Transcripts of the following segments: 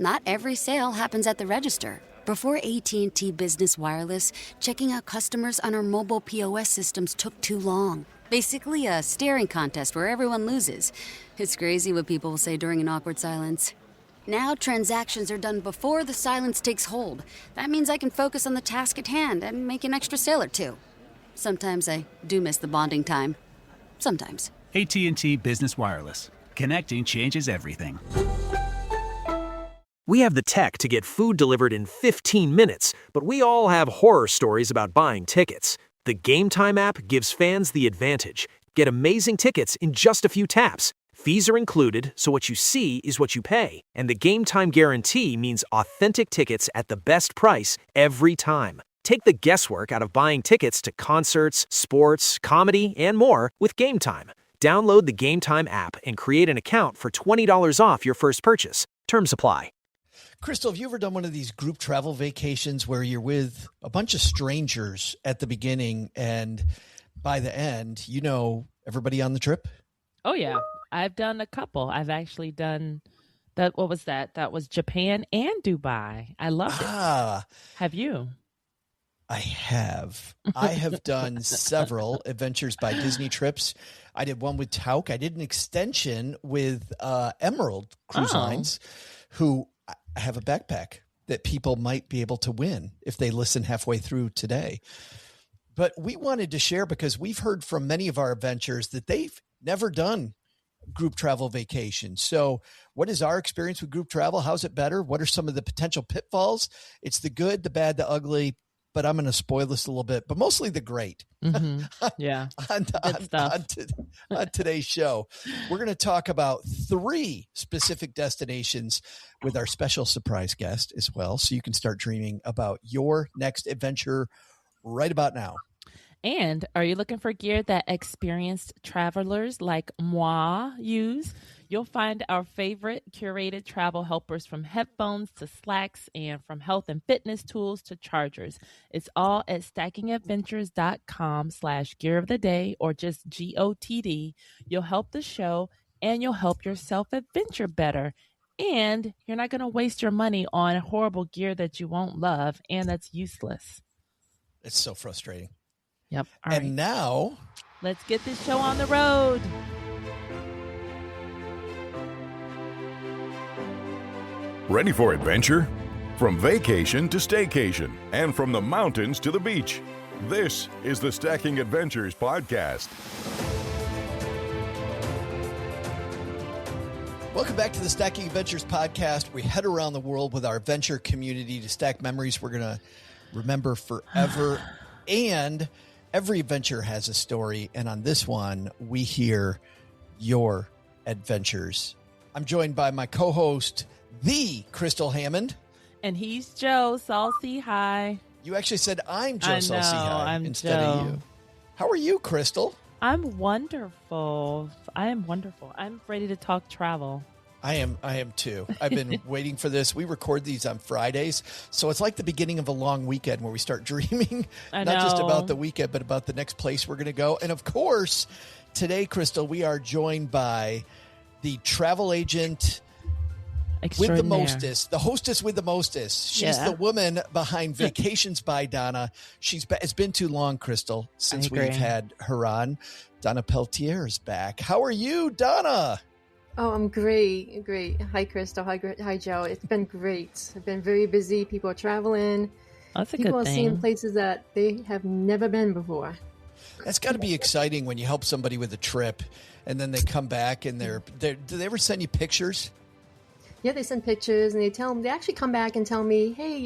Not every sale happens at the register. Before AT&T Business Wireless, checking out customers on our mobile POS systems took too long. Basically a staring contest where everyone loses. It's crazy what people will say during an awkward silence. Now transactions are done before the silence takes hold. That means I can focus on the task at hand and make an extra sale or two. Sometimes I do miss the bonding time. Sometimes. AT&T Business Wireless. Connecting changes everything. We have the tech to get food delivered in 15 minutes, but we all have horror stories about buying tickets. The Game Time app gives fans the advantage. Get amazing tickets in just a few taps. Fees are included, so what you see is what you pay. And the Game Time guarantee means authentic tickets at the best price every time. Take the guesswork out of buying tickets to concerts, sports, comedy, and more with Game Time. Download the Game Time app and create an account for $20 off your first purchase. Terms apply. Crystal, have you ever done one of these group travel vacations where you're with a bunch of strangers at the beginning and by the end, you know everybody on the trip? Oh, yeah. I've done a couple. I've actually done that. What was that? That was Japan and Dubai. I loved it. Have you? I have. I have done several adventures by Disney trips. I did one with Tauk. I did an extension with Emerald Cruise Lines, who have a backpack that people might be able to win if they listen halfway through today. But we wanted to share because we've heard from many of our adventures that they've never done group travel vacations. So what is our experience with group travel? How's it better? What are some of the potential pitfalls? It's the good, the bad, the ugly, but I'm going to spoil this a little bit, but mostly the great. Mm-hmm. Yeah. on today's show, we're going to talk about 3 specific destinations with our special surprise guest as well. So you can start dreaming about your next adventure right about now. And are you looking for gear that experienced travelers like moi use? You'll find our favorite curated travel helpers, from headphones to slacks and from health and fitness tools to chargers. It's all at stackingadventures.com/gear of the day, or just GOTD. You'll help the show and you'll help yourself adventure better. And you're not going to waste your money on horrible gear that you won't love and that's useless. It's so frustrating. Yep. All and right. Now, let's get this show on the road. Ready for adventure? From vacation to staycation, and from the mountains to the beach. This is the Stacking Adventures podcast. Welcome back to the Stacking Adventures podcast. We head around the world with our adventure community to stack memories we're going to remember forever. And every adventure has a story. And on this one, we hear your adventures. I'm joined by my co-host, the Crystal Hammond. And he's Joe Saucy. Hi. You actually said I'm Joe Saucy Hi instead Joe. of you. How are you, Crystal? I'm wonderful. I'm ready to talk travel. I am too. I've been waiting for this. We record these on Fridays, so it's like the beginning of a long weekend where we start dreaming, not just about the weekend, but about the next place we're going to go. And of course, today, Crystal, we are joined by the travel agent with the mostest, the hostess with the mostest. She's the woman behind Vacations by Donna. It's been too long, Crystal, since we've had her on. Donna Pelletier is back. How are you, Donna? Oh, I'm great. Hi, Crystal. Hi, Joe. It's been great. I've been very busy. People are traveling. That's a People good thing. are seeing places that they have never been before. That's got to be exciting when you help somebody with a trip, and then they come back and do they ever send you pictures? Yeah, they send pictures and they actually come back and tell me, hey,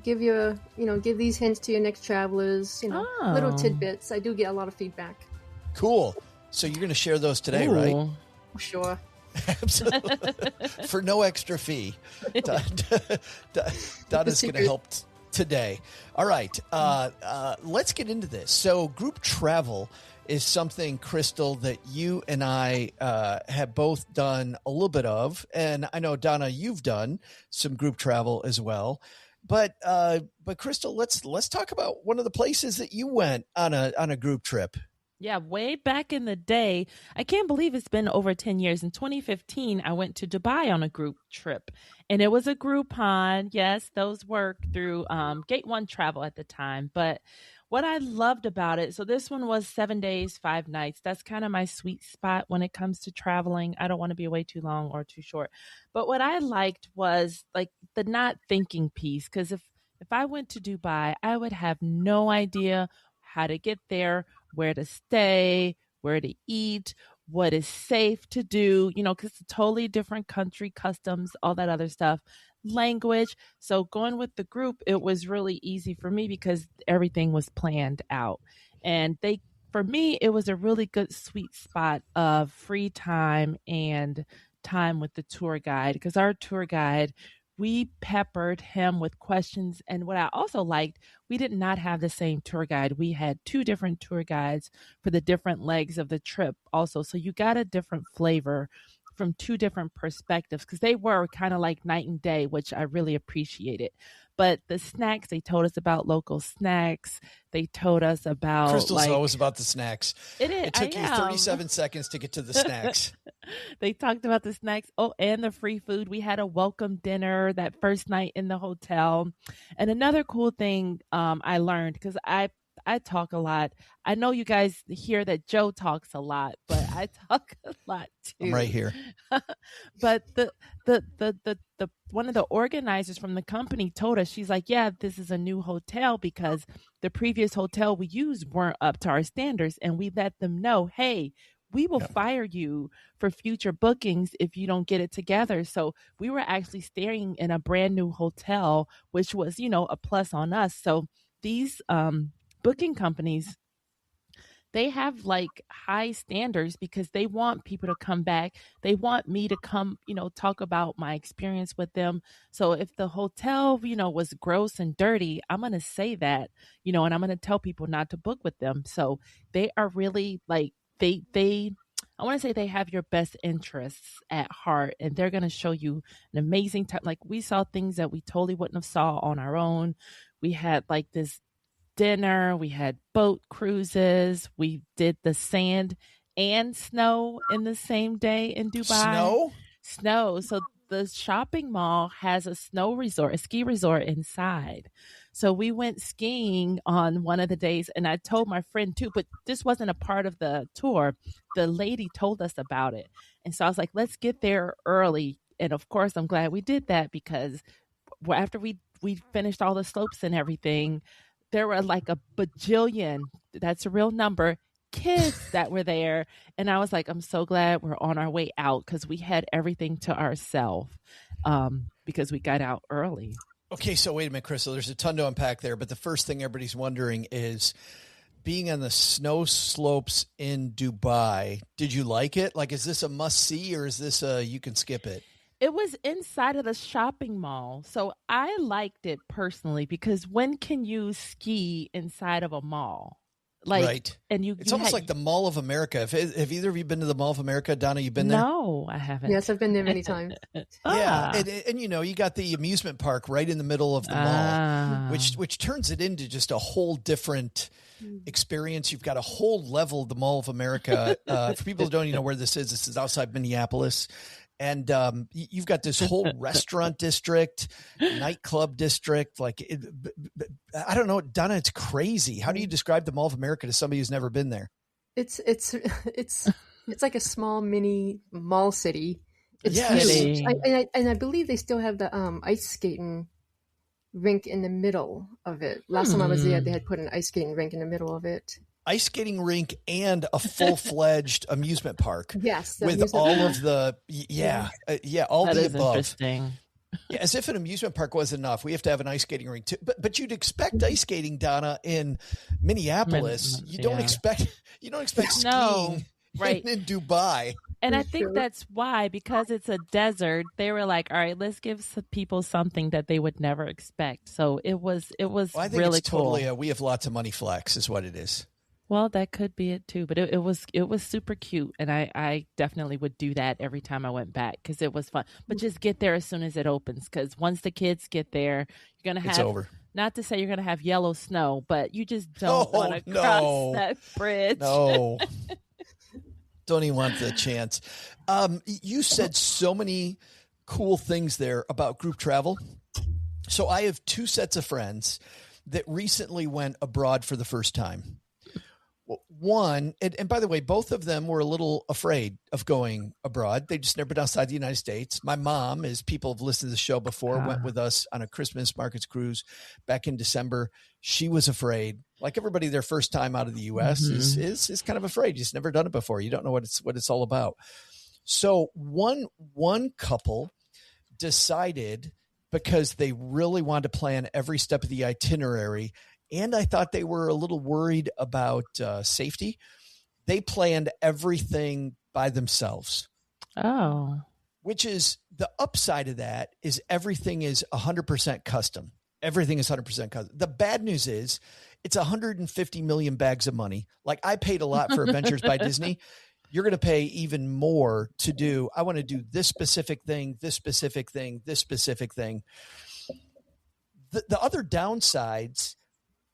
give these hints to your next travelers, little tidbits. I do get a lot of feedback. Cool. So you're going to share those today, Ooh. right? Oh, sure. Absolutely. For no extra fee. Donna's going to help today. All right. Let's get into this. So group travel is something, Crystal, that you and I have both done a little bit of. And I know, Donna, you've done some group travel as well. But Crystal, let's talk about one of the places that you went on a group trip. Yeah, way back in the day, I can't believe it's been over 10 years. In 2015, I went to Dubai on a group trip, and it was a Groupon. Yes, those worked through Gate One Travel at the time. But what I loved about it, so this one was 7 days, 5 nights. That's kind of my sweet spot when it comes to traveling. I don't want to be way too long or too short. But what I liked was like the not thinking piece, because if I went to Dubai, I would have no idea how to get there, where to stay, where to eat, what is safe to do, because it's a totally different country, customs, all that other stuff, language. So going with the group, it was really easy for me because everything was planned out. And for me, it was a really good sweet spot of free time and time with the tour guide, because our tour guide, we peppered him with questions. And what I also liked, we did not have the same tour guide. We had two different tour guides for the different legs of the trip also. So you got a different flavor from two different perspectives, because they were kind of like night and day, which I really appreciated. But the snacks, they told us about local snacks. They told us about Crystal's always about the snacks. It is. It took you 37 seconds to get to the snacks. They talked about the snacks. Oh, and the free food. We had a welcome dinner that first night in the hotel. And another cool thing I learned, because I talk a lot. I know you guys hear that Joe talks a lot, but I talk a lot too. I'm right here. But the one of the organizers from the company told us, she's like, yeah, this is a new hotel because the previous hotel we used weren't up to our standards. And we let them know, hey, we will fire you for future bookings if you don't get it together. So we were actually staying in a brand new hotel, which was, a plus on us. So these booking companies, they have like high standards because they want people to come back. They want me to come, talk about my experience with them. So if the hotel, was gross and dirty, I'm going to say that, and I'm going to tell people not to book with them. So they are really like, I want to say they have your best interests at heart, and they're going to show you an amazing time. Like we saw things that we totally wouldn't have saw on our own. We had like this dinner, we had boat cruises, we did the sand and snow in the same day in Dubai. Snow. So the shopping mall has a ski resort inside. So we went skiing on one of the days, and I told my friend too, but this wasn't a part of the tour. The lady told us about it. And so I was like, let's get there early. And of course, I'm glad we did that, because after we finished all the slopes and everything, there were like a bajillion, that's a real number, kids that were there. And I was like, I'm so glad we're on our way out, because we had everything to ourselves because we got out early. Okay, so wait a minute, Crystal. There's a ton to unpack there, but the first thing everybody's wondering is, being on the snow slopes in Dubai, did you like it? Like, is this a must-see, or is this you can skip it? It was inside of the shopping mall. So I liked it personally, because when can you ski inside of a mall? Like, right. And it's almost like the Mall of America. Have either of you been to the Mall of America? Donna, you been there? No, I haven't. Yes, I've been there many times. Yeah. And you got the amusement park right in the middle of the mall, which turns it into just a whole different experience. You've got a whole level of the Mall of America. For people who don't even know where this is outside Minneapolis. And you've got this whole restaurant district, nightclub district. Like, I don't know, Donna, it's crazy. How do you describe the Mall of America to somebody who's never been there? It's like a small mini mall city. It's huge. And I believe they still have the ice skating rink in the middle of it. Last time I was there, they had put an ice skating rink in the middle of it. Ice skating rink and a full-fledged amusement park. Yes. With all of the, all that the is above. Interesting. Yeah, as if an amusement park wasn't enough, we have to have an ice skating rink too. But you'd expect ice skating, Donna, in Minneapolis. You don't expect skiing right. in Dubai. And I think that's why, because it's a desert, they were like, all right, let's give some people something that they would never expect. So it was I think really it's cool. Totally we have lots of money flex is what it is. Well, that could be it too, but it was super cute, and I definitely would do that every time I went back, because it was fun. But just get there as soon as it opens, because once the kids get there, you're gonna have Not to say you're going to have yellow snow, but you just don't want to no. cross that bridge. No. Don't even want the chance. You said so many cool things there about group travel. So I have two sets of friends that recently went abroad for the first time. One, and by the way, both of them were a little afraid of going abroad. They just never been outside the United States. My mom, as people have listened to the show before, went with us on a Christmas markets cruise back in December. She was afraid. Like everybody, their first time out of the U.S. is kind of afraid. You've just never done it before. You don't know what it's all about. So one couple decided, because they really wanted to plan every step of the itinerary, and I thought they were a little worried about safety, they planned everything by themselves. Oh. Which is the upside of that is everything is 100% custom. Everything is 100% custom. The bad news is it's 150 million bags of money. Like I paid a lot for Adventures by Disney. You're going to pay even more to do, I want to do this specific thing, this specific thing, this specific thing. The other downsides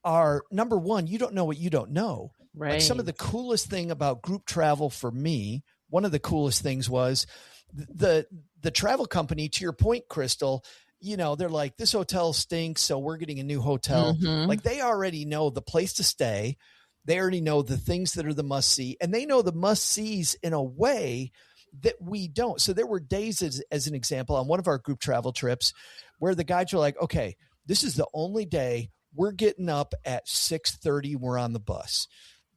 are, number one, you don't know what you don't know. Right. Like some of the coolest thing about group travel for me, one of the coolest things was the travel company, to your point, Crystal, you know, they're like, this hotel stinks, so we're getting a new hotel. Like they already know the place to stay. They already know the things that are the must see, and they know the must sees in a way that we don't. So there were days, as an example, on one of our group travel trips where the guys were like, okay, this is the only day we're getting up at 6:30. We're on the bus.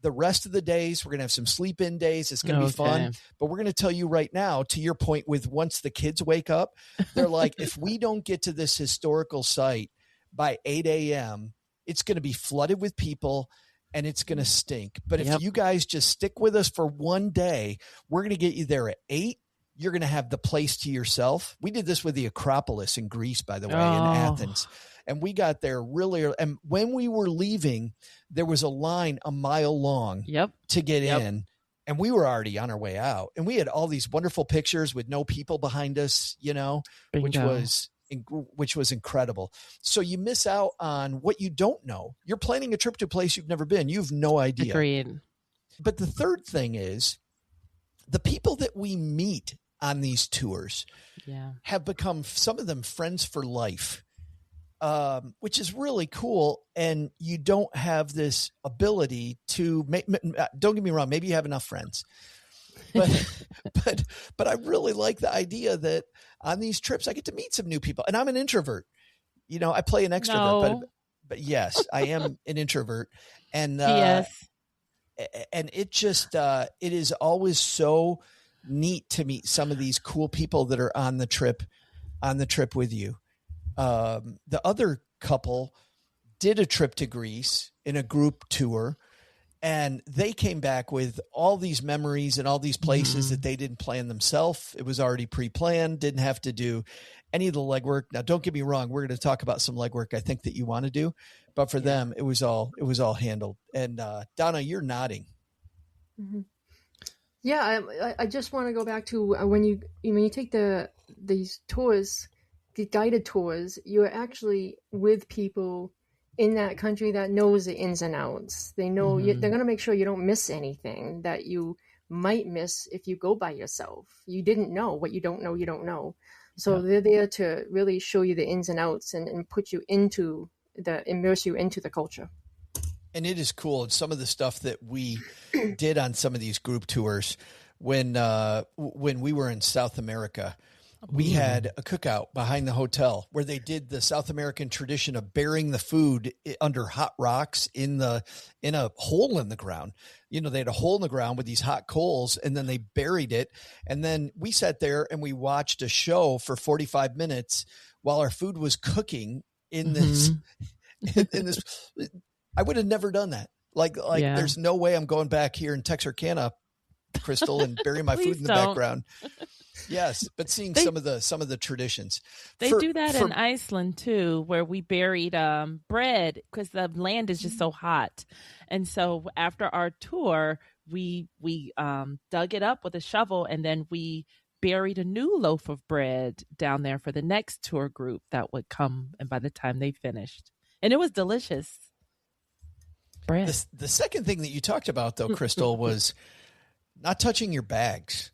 The rest of the days, we're going to have some sleep in days. It's going to be fun. But we're going to tell you right now, to your point with once the kids wake up, they're like, if we don't get to this historical site by 8 a.m., it's going to be flooded with people and it's going to stink. But if you guys just stick with us for one day, we're going to get you there at 8. You're going to have the place to yourself. We did this with the Acropolis in Greece, by the way, in Athens. And we got there really early. And when we were leaving, there was a line a mile long to get in. And we were already on our way out. And we had all these wonderful pictures with no people behind us, you know, which was incredible. So you miss out on what you don't know. You're planning a trip to a place you've never been. You have no idea. Agreed. But the third thing is the people that we meet on these tours have become, some of them, friends for life. Which is really cool. And you don't have this ability to make, don't get me wrong, maybe you have enough friends, but I really like the idea that on these trips I get to meet some new people. And I'm an introvert. You know, I play an extrovert, but yes, I am an introvert. And and it just it is always so neat to meet some of these cool people that are on the trip with you. The other couple did a trip to Greece in a group tour, and they came back with all these memories and all these places that they didn't plan themselves. It was already pre-planned, didn't have to do any of the legwork. Now, don't get me wrong. We're going to talk about some legwork I think that you want to do, but for them, it was all handled. And Donna, you're nodding. Yeah. I just want to go back to when you take these tours, the guided tours, you're actually with people in that country that knows the ins and outs. They know they're going to make sure you don't miss anything that you might miss if you go by yourself. You didn't know what you don't know. You don't know. So they're there to really show you the ins and outs and put you immerse you into the culture. And it is cool. And some of the stuff that we did on some of these group tours when we were in South America, we had a cookout behind the hotel where they did the South American tradition of burying the food under hot rocks in a hole in the ground. You know, they had a hole in the ground with these hot coals, and then they buried it. And then we sat there and we watched a show for 45 minutes while our food was cooking in this, in this. I would have never done that. Like there's no way I'm going back here in Texarkana, Crystal, and burying my food in the background. Yes, but seeing some of the traditions. They do that in Iceland too, where we buried bread because the land is just so hot. And so after our tour, we dug it up with a shovel, and then we buried a new loaf of bread down there for the next tour group that would come. And by the time they finished, And it was delicious. Bread. The second thing that you talked about, though, Crystal, was not touching your bags.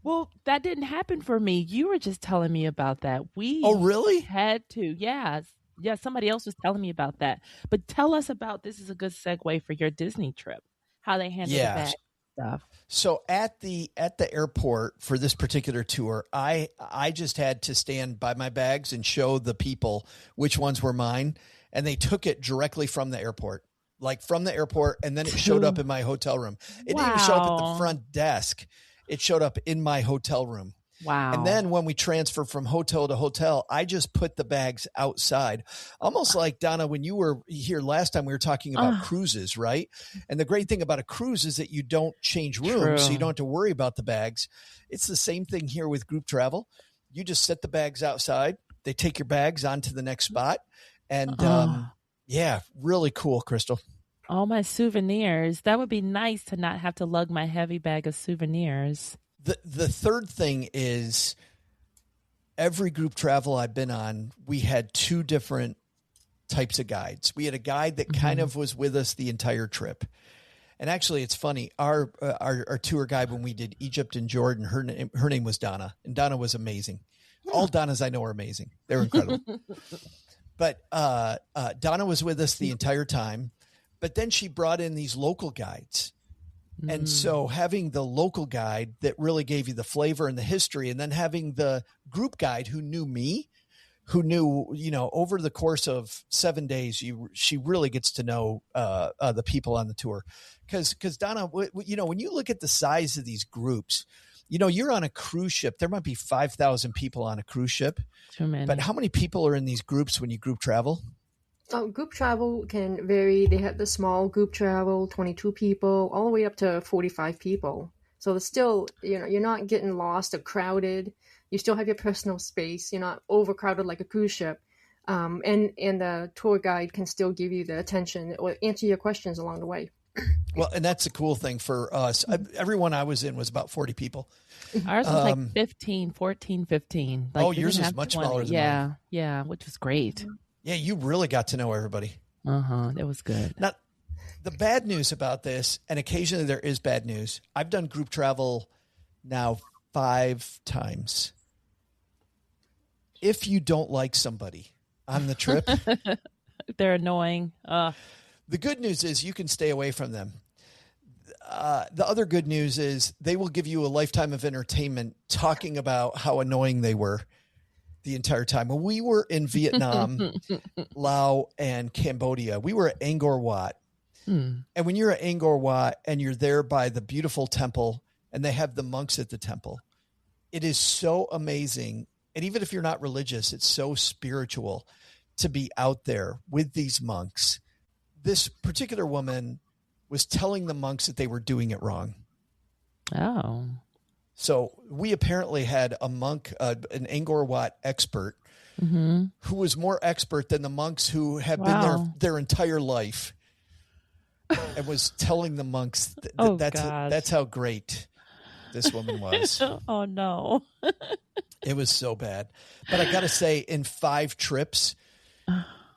Well, that didn't happen for me. You were just telling me about that. Oh, really? Had to. Yeah. Yeah, somebody else was telling me about that. But tell us about, this is a good segue for your Disney trip, how they handle the bag stuff. So at the airport for this particular tour, I just had to stand by my bags and show the people which ones were mine, and they took it directly from the airport. Like from the airport, and then it showed up in my hotel room. It didn't even show up at the front desk. It showed up in my hotel room. Wow. And then when we transferred from hotel to hotel, I just put the bags outside. Almost like, Donna, when you were here last time, we were talking about cruises, right? And the great thing about a cruise is that you don't change rooms, so you don't have to worry about the bags. It's the same thing here with group travel. You just set the bags outside. They take your bags on to the next spot. And yeah, really cool, Crystal. All my souvenirs. That would be nice to not have to lug my heavy bag of souvenirs. The third thing is, every group travel I've been on, we had two different types of guides. We had a guide that kind of was with us the entire trip. And actually, it's funny. Our tour guide, when we did Egypt and Jordan, her name was Donna, and Donna was amazing. All Donnas I know are amazing. They're incredible. But Donna was with us the entire time. But then she brought in these local guides. And so having the local guide that really gave you the flavor and the history, and then having the group guide who knew me, who knew, over the course of 7 days, she really gets to know the people on the tour. Because Donna, when you look at the size of these groups, you're on a cruise ship. There might be 5,000 people on a cruise ship. Too many. But how many people are in these groups when you group travel? Group travel can vary. They have the small group travel, 22 people, all the way up to 45 people. So it's still, you're not getting lost or crowded. You still have your personal space. You're not overcrowded like a cruise ship. And the tour guide can still give you the attention or answer your questions along the way. Well, and that's the cool thing for us. Everyone I was in was about 40 people. Ours was like 15, 14, 15. Like, yours is much 20. smaller than mine. Yeah, which was great. Yeah, you really got to know everybody. That was good. Now, the bad news about this, and occasionally there is bad news. I've done group travel now 5 times. If you don't like somebody on the trip, they're annoying. The good news is you can stay away from them. The other good news is they will give you a lifetime of entertainment talking about how annoying they were the entire time. When we were in Vietnam, Laos, and Cambodia, we were at Angkor Wat. And when you're at Angkor Wat and you're there by the beautiful temple and they have the monks at the temple, it is so amazing. And even if you're not religious, it's so spiritual to be out there with these monks. This particular woman was telling the monks that they were doing it wrong. Oh. So we apparently had a monk, an Angkor Wat expert, who was more expert than the monks who have been there their entire life, and was telling the monks that's how great this woman was. Oh, no. It was so bad. But I got to say, in 5 trips,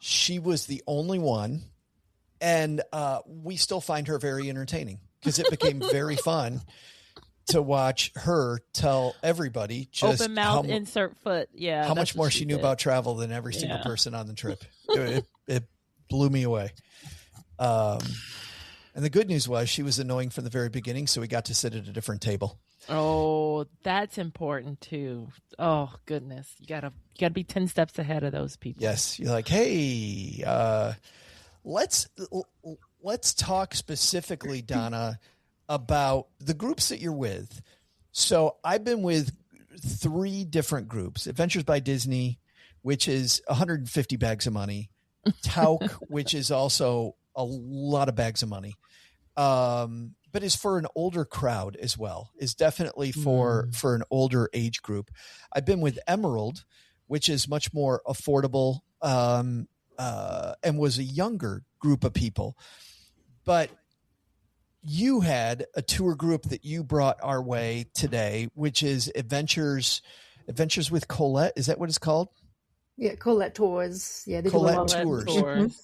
she was the only one. And we still find her very entertaining because it became very fun to watch her tell everybody just open mouth, insert foot. Yeah. How much more she knew about travel than every single person on the trip. It blew me away. And the good news was she was annoying from the very beginning. So we got to sit at a different table. Oh, that's important too. Oh goodness. You gotta be 10 steps ahead of those people. Yes. You're like, hey, let's talk specifically, Donna, about the groups that you're with. So I've been with 3 different groups: Adventures by Disney, which is 150 bags of money; Tauk, which is also a lot of bags of money, but is for an older crowd as well. Is definitely for an older age group. I've been with Emerald, which is much more affordable, and was a younger group of people. But you had a tour group that you brought our way today, which is Adventures with Colette. Is that what it's called? Yeah, Colette tours. Yeah, they do a Colette lot of tours. Tours.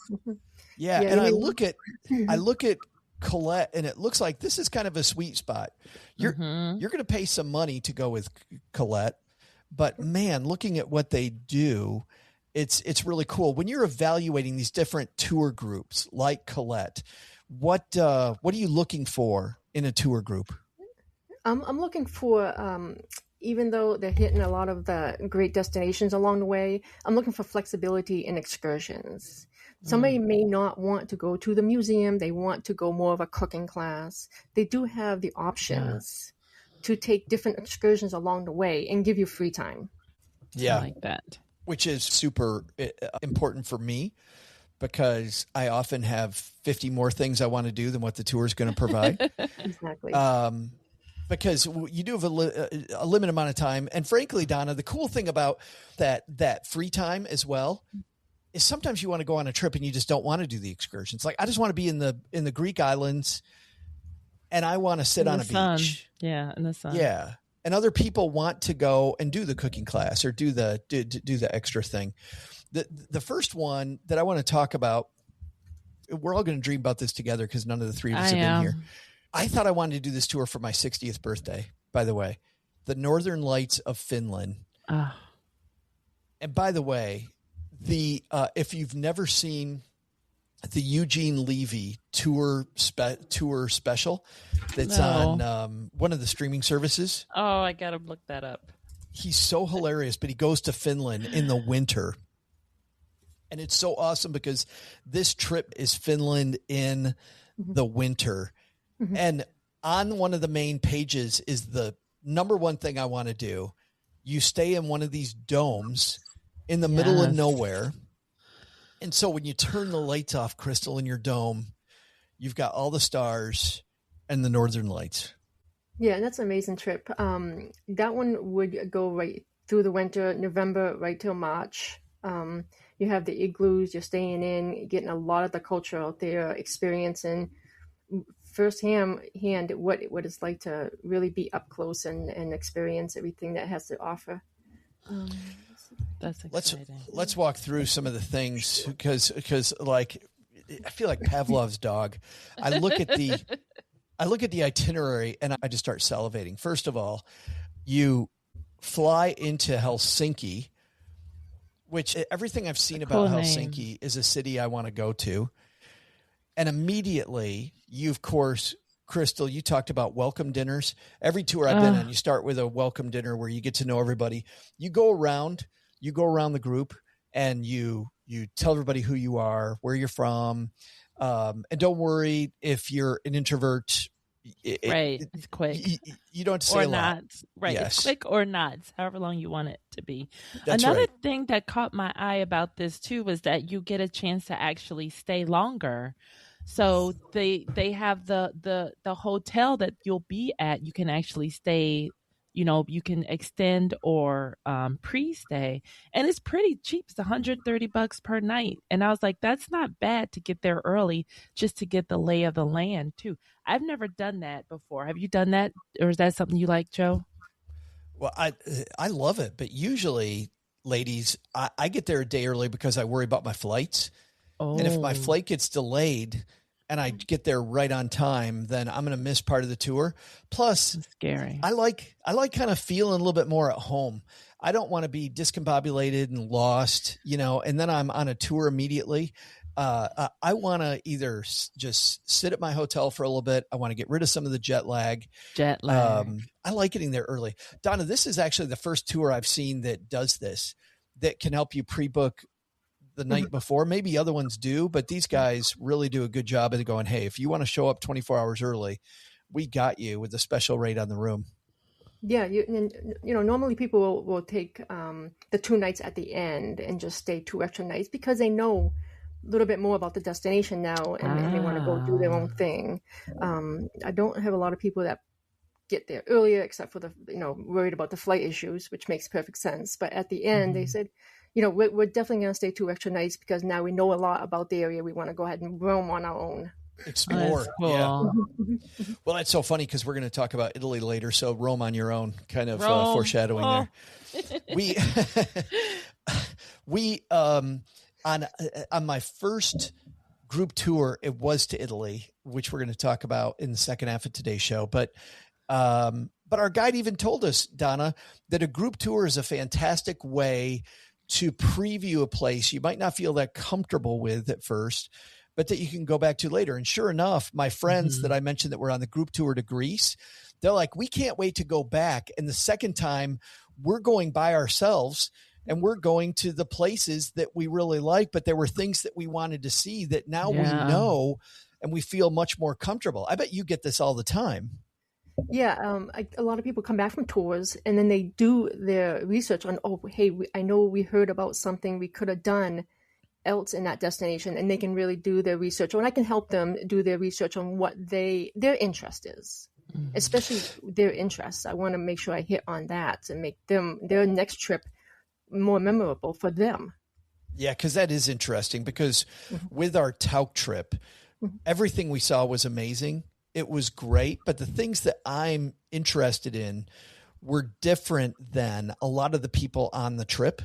Yeah, Yeah, and they I may- look at Colette, and it looks like this is kind of a sweet spot. You're going to pay some money to go with Colette, but man, looking at what they do, it's really cool. When you're evaluating these different tour groups like Colette, what are you looking for in a tour group? I'm looking for, even though they're hitting a lot of the great destinations along the way, I'm looking for flexibility in excursions. Somebody may not want to go to the museum. They want to go more of a cooking class. They do have the options to take different excursions along the way and give you free time. Yeah, I like that. which is super important for me because I often have 50 more things I want to do than what the tour is going to provide. Exactly. Because you do have a limited amount of time. And frankly, Donna, the cool thing about that free time as well is sometimes you want to go on a trip and you just don't want to do the excursions. Like I just want to be in the Greek islands and I want to sit on a beach. Yeah, in the sun. Yeah. And other people want to go and do the cooking class or do the extra thing. The first one that I want to talk about, we're all going to dream about this together because none of the three of us have been here. I thought I wanted to do this tour for my 60th birthday, by the way. The Northern Lights of Finland. Oh. And by the way, if you've never seen the Eugene Levy tour special that's on one of the streaming services. Oh, I got to look that up. He's so hilarious, but he goes to Finland in the winter. And it's so awesome because this trip is Finland in the winter. Mm-hmm. And on one of the main pages is the number one thing I want to do. You stay in one of these domes in the middle of nowhere. And so when you turn the lights off, Crystal, in your dome, you've got all the stars and the Northern Lights. Yeah, and that's an amazing trip. That one would go right through the winter, November, right till March. You have the igloos, you're staying in, getting a lot of the culture out there, experiencing firsthand what it's like to really be up close and experience everything that has to offer. That's exciting. Let's walk through some of the things because like I feel like Pavlov's dog. I look at the itinerary and I just start salivating. First of all, you fly into Helsinki, which everything I've seen about Helsinki is a city I want to go to. And immediately you, of course, Crystal, you talked about welcome dinners. Every tour I've been on, you start with a welcome dinner where you get to know everybody. You go around the group and you tell everybody who you are, where you're from. And don't worry if you're an introvert. It's quick. You don't have to say or a lot. not. Right. Yes. It's quick or not, however long you want it to be. That's Another right. thing that caught my eye about this too was that you get a chance to actually stay longer. So they have the hotel that you'll be at. You can actually stay, you can extend or pre-stay, and it's pretty cheap. It's $130 per night. And I was like, that's not bad to get there early just to get the lay of the land too. I've never done that before. Have you done that, or is that something you like, Joe? Well, I love it, but usually, ladies, I get there a day early because I worry about my flights. Oh. And if my flight gets delayed and I get there right on time, then I'm going to miss part of the tour. Plus, it's scary. I like kind of feeling a little bit more at home. I don't want to be discombobulated and lost, and then I'm on a tour immediately. I want to either just sit at my hotel for a little bit. I want to get rid of some of the jet lag. I like getting there early. Donna, this is actually the first tour I've seen that does this, that can help you pre-book the night before. Maybe other ones do, but these guys really do a good job of going, hey, if you want to show up 24 hours early, we got you with a special rate on the room. Yeah, normally people will take the 2 nights at the end and just stay 2 extra nights because they know a little bit more about the destination now and they want to go do their own thing. I don't have a lot of people that get there earlier except for the, worried about the flight issues, which makes perfect sense. But at the end, they said, we're definitely going to stay 2 extra nights because now we know a lot about the area. We want to go ahead and roam on our own. Explore. Cool. Yeah. Well, that's so funny because we're going to talk about Italy later. So roam on your own, kind of foreshadowing there. We on my first group tour, it was to Italy, which we're going to talk about in the second half of today's show. But our guide even told us, Donna, that a group tour is a fantastic way to preview a place you might not feel that comfortable with at first, but that you can go back to later. And sure enough, my friends that I mentioned that were on the group tour to Greece, they're like, we can't wait to go back. And the second time we're going by ourselves and we're going to the places that we really like, but there were things that we wanted to see that now we know and we feel much more comfortable. I bet you get this all the time. Yeah, a lot of people come back from tours and then they do their research on, oh, hey, I know we heard about something we could have done else in that destination, and they can really do their research, and I can help them do their research on what their interest is, especially their interests. I want to make sure I hit on that and make their next trip more memorable for them. Yeah, because that is interesting, because with our Tauk trip, everything we saw was amazing. It was great, but the things that I'm interested in were different than a lot of the people on the trip.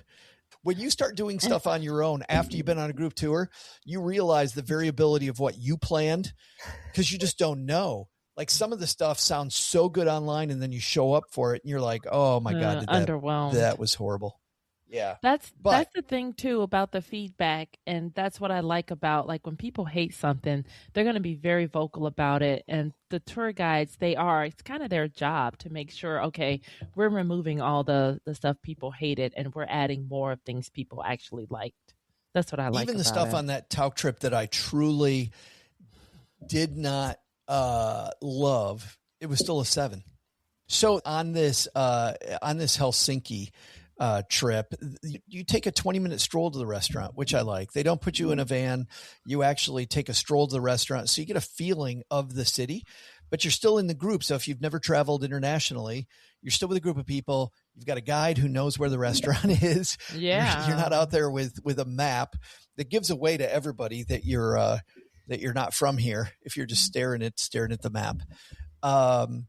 When you start doing stuff on your own after you've been on a group tour, you realize the variability of what you planned because you just don't know. Like some of the stuff sounds so good online and then you show up for it and you're like, oh my God, underwhelmed. That was horrible. Yeah. That's the thing too about the feedback. And that's what I like about, like, when people hate something, they're going to be very vocal about it. And the tour guides, it's kind of their job to make sure, okay, we're removing all the stuff people hated and we're adding more of things people actually liked. That's what I like. Even the stuff on that Tauk trip that I truly did not love, it was still a 7. So on this Helsinki trip, you take a 20-minute stroll to the restaurant, which I like. They don't put you in a van. You actually take a stroll to the restaurant. So you get a feeling of the city, but you're still in the group. So if you've never traveled internationally, you're still with a group of people. You've got a guide who knows where the restaurant is. Yeah. You're not out there with a map that gives away to everybody that you're not from here if you're just staring at the map. On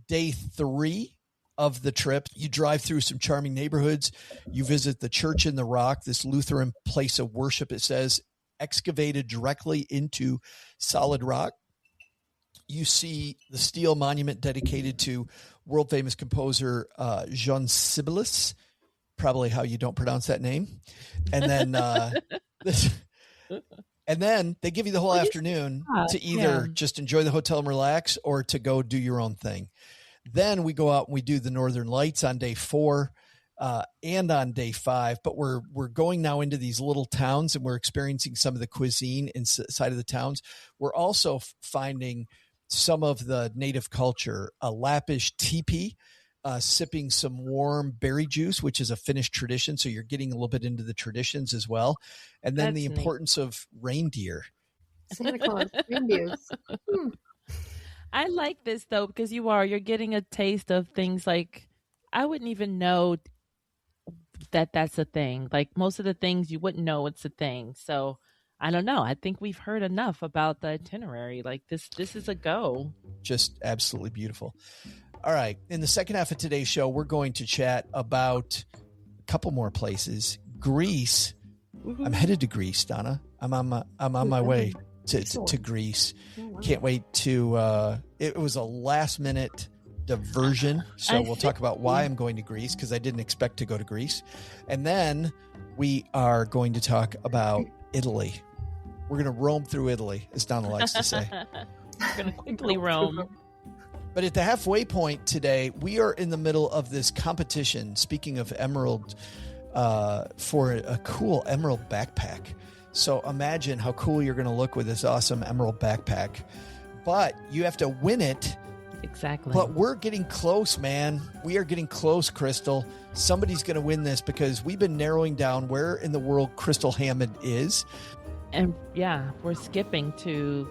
day 3 of the trip, you drive through some charming neighborhoods. You visit the Church in the Rock, this Lutheran place of worship, it says, excavated directly into solid rock. You see the steel monument dedicated to world famous composer Jean Sibelius, probably how you don't pronounce that name. And then they give you the whole afternoon to either just enjoy the hotel and relax or to go do your own thing. Then we go out and we do the Northern Lights on day 4 and on day 5. But we're going now into these little towns and we're experiencing some of the cuisine inside of the towns. We're also finding some of the native culture, a Lappish teepee, sipping some warm berry juice, which is a Finnish tradition. So you're getting a little bit into the traditions as well. And then the importance of reindeer. Santa Claus, reindeers. I like this though, because you're getting a taste of things like, I wouldn't even know that's a thing. Like most of the things you wouldn't know it's a thing. So I don't know. I think we've heard enough about the itinerary. Like this is a go. Just absolutely beautiful. All right. In the second half of today's show, we're going to chat about a couple more places. Greece. Mm-hmm. I'm headed to Greece, Donna. I'm on my way to Greece. Can't wait to it was a last minute diversion, so we'll talk about why I'm going to Greece, because I didn't expect to go to Greece. And then we are going to talk about Italy. We're going to roam through Italy, as Donna likes to say. We're going to quickly roam. But at the halfway point today, we are in the middle of this competition, speaking of emerald, for a cool emerald backpack. So imagine how cool you're going to look with this awesome emerald backpack. But you have to win it. Exactly. But we're getting close, man. We are getting close, Crystal. Somebody's going to win this because we've been narrowing down where in the world Crystal Hammond is. And yeah, we're skipping to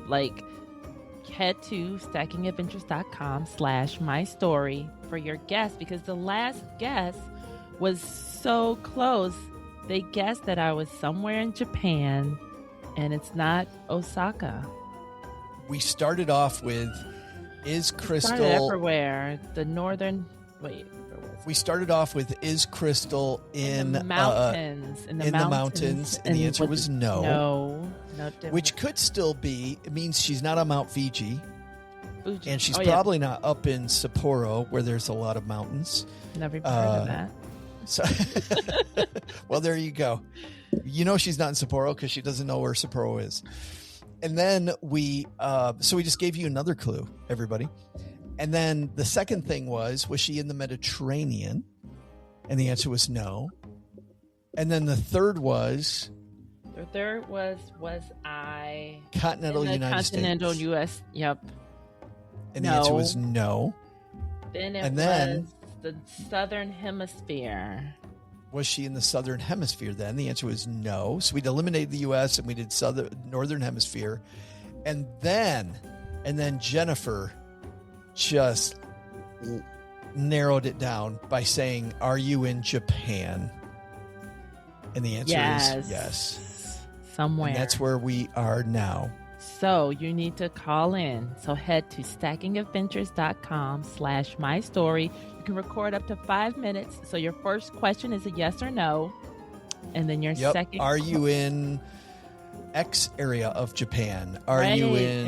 head to stackingadventures.com/mystory for your guess, because the last guess was so close. They guessed that I was somewhere in Japan, and it's not Osaka. We started off with, is Crystal... Started everywhere. The northern... Wait, where was We started off with, is Crystal in the mountains? In the mountains, and the answer was no. No, which could still be. It means she's not on Mount Fuji, and she's Oh, probably not up in Sapporo, where there's a lot of mountains. Never even heard of that. So, well, there you go. You know she's not in Sapporo because she doesn't know where Sapporo is. And then we just gave you another clue, everybody. And then the second thing was she in the Mediterranean? And the answer was no. And then the third was? The third was I continental in the United continental States? U.S. Yep. And the answer was no. Then it was the Southern Hemisphere. Was she in the Southern Hemisphere then? The answer was no. So we'd eliminated the U.S. and we did Northern Hemisphere. And then Jennifer just narrowed it down by saying, are you in Japan? And the answer is yes. Somewhere. And that's where we are now. So you need to call in. So head to stackingadventures.com/mystory. You can record up to 5 minutes. So your first question is a yes or no. And then your second. Are you in X area of Japan? Are you in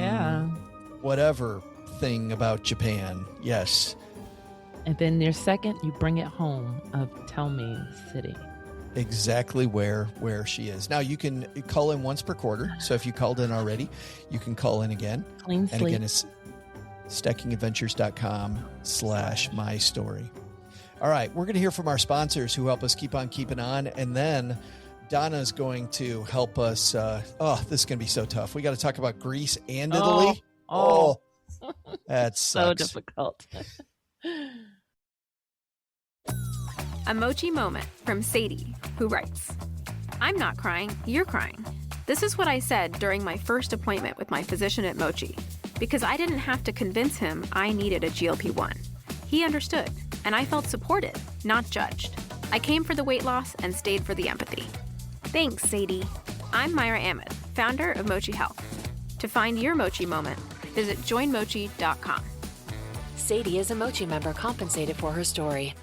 whatever thing about Japan? Yes. And then your second, you bring it home of tell me city. Exactly where she is. Now you can call in once per quarter. So if you called in already, you can call in again. Clean sleep. And again, it's stackingadventures.com/mystory. All right. We're going to hear from our sponsors who help us keep on keeping on. And then Donna's going to help us. This is going to be so tough. We got to talk about Greece and Italy. That's so difficult. A Mochi moment from Sadie, who writes, I'm not crying, you're crying. This is what I said during my first appointment with my physician at Mochi, because I didn't have to convince him I needed a GLP-1. He understood, and I felt supported, not judged. I came for the weight loss and stayed for the empathy. Thanks, Sadie. I'm Myra Ahmed, founder of Mochi Health. To find your Mochi moment, visit joinmochi.com. Sadie is a Mochi member compensated for her story.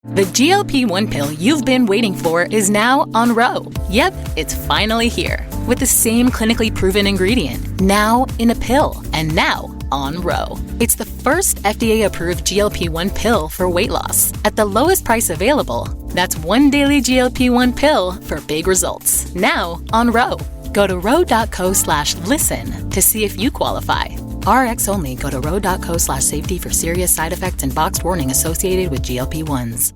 The GLP-1 pill you've been waiting for is now on Ro. Yep, it's finally here. With the same clinically proven ingredient, now in a pill, and now on Ro. It's the first FDA-approved GLP-1 pill for weight loss at the lowest price available. That's one daily GLP-1 pill for big results. Now on Ro. Go to ro.co/listen to see if you qualify. RX only. Go to ro.co/safety for serious side effects and boxed warning associated with GLP-1s.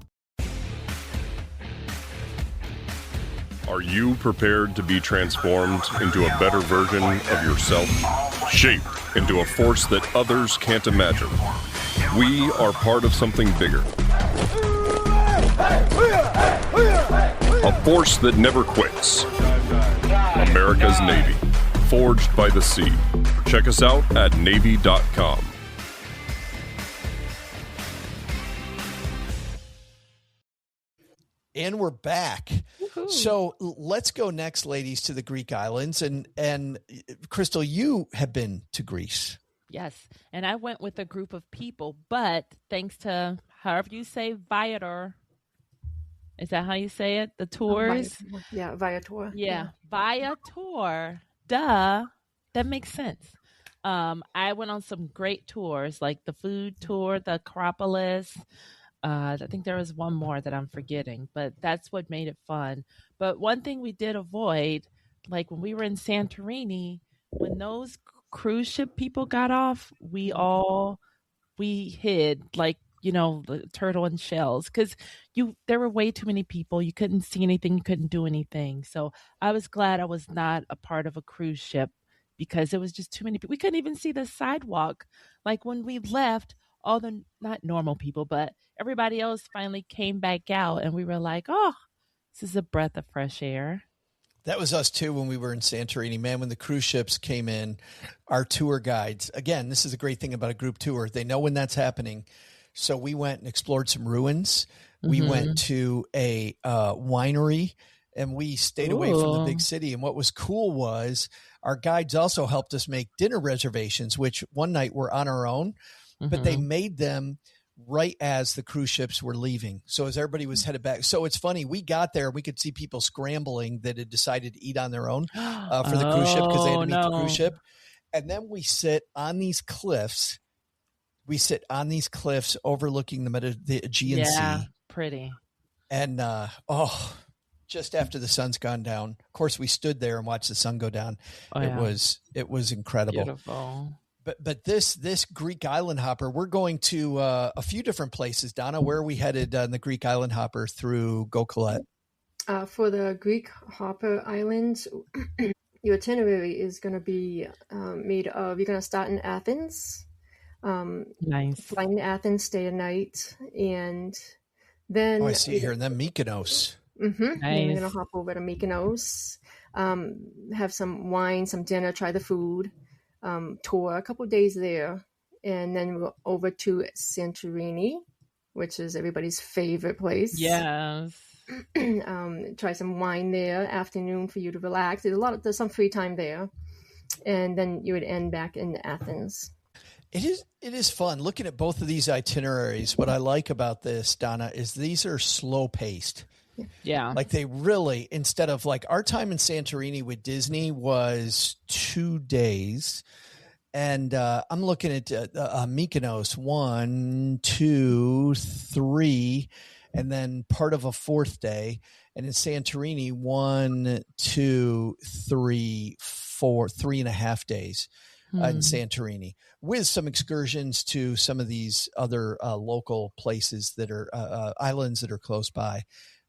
Are you prepared to be transformed into a better version of yourself? Shaped into a force that others can't imagine. We are part of something bigger. A force that never quits. America's Navy. Forged by the sea. Check us out at Navy.com. And we're back. Woo-hoo. So let's go next, ladies, to the Greek islands. And Crystal, you have been to Greece. Yes. And I went with a group of people, but thanks to however you say Viator. Is that how you say it? The tours? Viator. Yeah. Viator. Duh. That makes sense. I went on some great tours, like the food tour, the Acropolis. I think there was one more that I'm forgetting, but that's what made it fun. But one thing we did avoid, like when we were in Santorini, when those cruise ship people got off, we hid, like, you know, the turtle and shells, because there were way too many people. You couldn't see anything. You couldn't do anything. So I was glad I was not a part of a cruise ship because it was just too many people. We couldn't even see the sidewalk. Like when we left, all the, not normal people, but everybody else finally came back out and we were like, oh, this is a breath of fresh air. That was us too when we were in Santorini, man. When the cruise ships came in, our tour guides, again, this is a great thing about a group tour. They know when that's happening. So we went and explored some ruins. We went to a winery and we stayed away from the big city. And what was cool was our guides also helped us make dinner reservations, which one night were on our own, but they made them right as the cruise ships were leaving. So as everybody was headed back. So it's funny, we got there, we could see people scrambling that had decided to eat on their own for the cruise ship because they had to meet the cruise ship. And then we sit on these cliffs. We sit on these cliffs overlooking the Aegean Sea. Pretty. And, just after the sun's gone down, of course, we stood there and watched the sun go down. It was incredible. Beautiful. But this Greek island hopper, we're going to a few different places. Donna, where are we headed on the Greek island hopper through Gocolette? For the Greek hopper islands, your itinerary is going to be made of, you're going to start in Athens. Nice. Fly in Athens, stay a night, and then... I see it here. And then Mykonos. Mm-hmm. Nice. Then you're going to hop over to Mykonos, have some wine, some dinner, try the food. Tour a couple of days there, and then we're over to Santorini, which is everybody's favorite place. Yes. Try some wine there, afternoon for you to relax. There's some free time there, and then you would end back in Athens. It is fun looking at both of these itineraries. What I like about this, Donna, is these are slow paced. Yeah. Like they really, instead of like our time in Santorini with Disney was 2 days. And I'm looking at Mykonos 1, 2, 3, and then part of a 4th day. And in Santorini, 1, 2, 3, 4, 3.5 days in Santorini, with some excursions to some of these other local places that are islands that are close by,